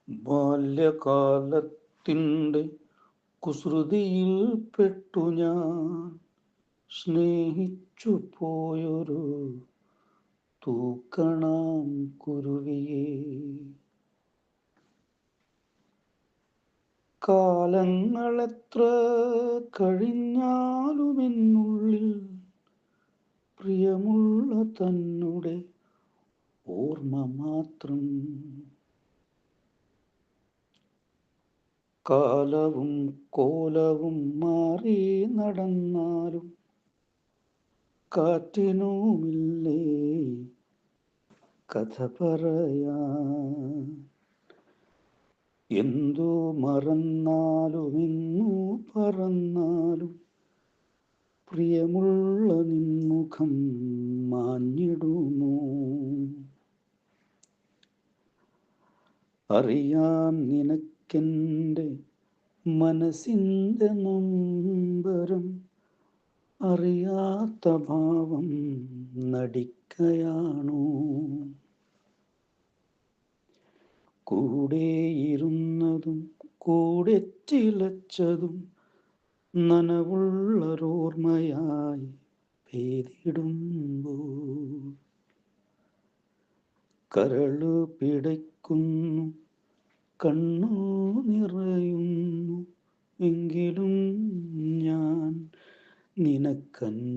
ബാല്യകാലത്തിൻ്റെ കുസൃതിയിൽ പെട്ടു ഞാൻ സ്നേഹിച്ചു പോയൊരു തൂക്കണാം കുരുവിയെ. കാലങ്ങളെത്ര കഴിഞ്ഞാലുമെന്നുള്ളിൽ പ്രിയമുള്ള തന്നുടെ ഓർമ്മ മാത്രം. കാലവും കോലവും മാറി നടന്നാലും കാറ്റിനുമില്ലേ കഥ പറയാൻ. എന്തു മറന്നാലും എന്നു പറന്നാലും പ്രിയമുള്ള നിൻമുഖം മാഞ്ഞിടുമോ? അറിയാം നിനക്കെൻ്റെ മനസ്സിൻ്റെ നൊമ്പരം, അറിയാത്ത ഭാവം നടിക്കയാണോ? കൂടെയിരുന്നതും കൂടെ ചിലച്ചതും നനവുള്ളൊരോർമ്മയായി പെയ്തിടുമ്പോൾ കരളു പിടയ്ക്കുന്നു, കണ്ണു നിറയുന്നു, എങ്കിലും ഞാൻ നിനക്കന്യനായി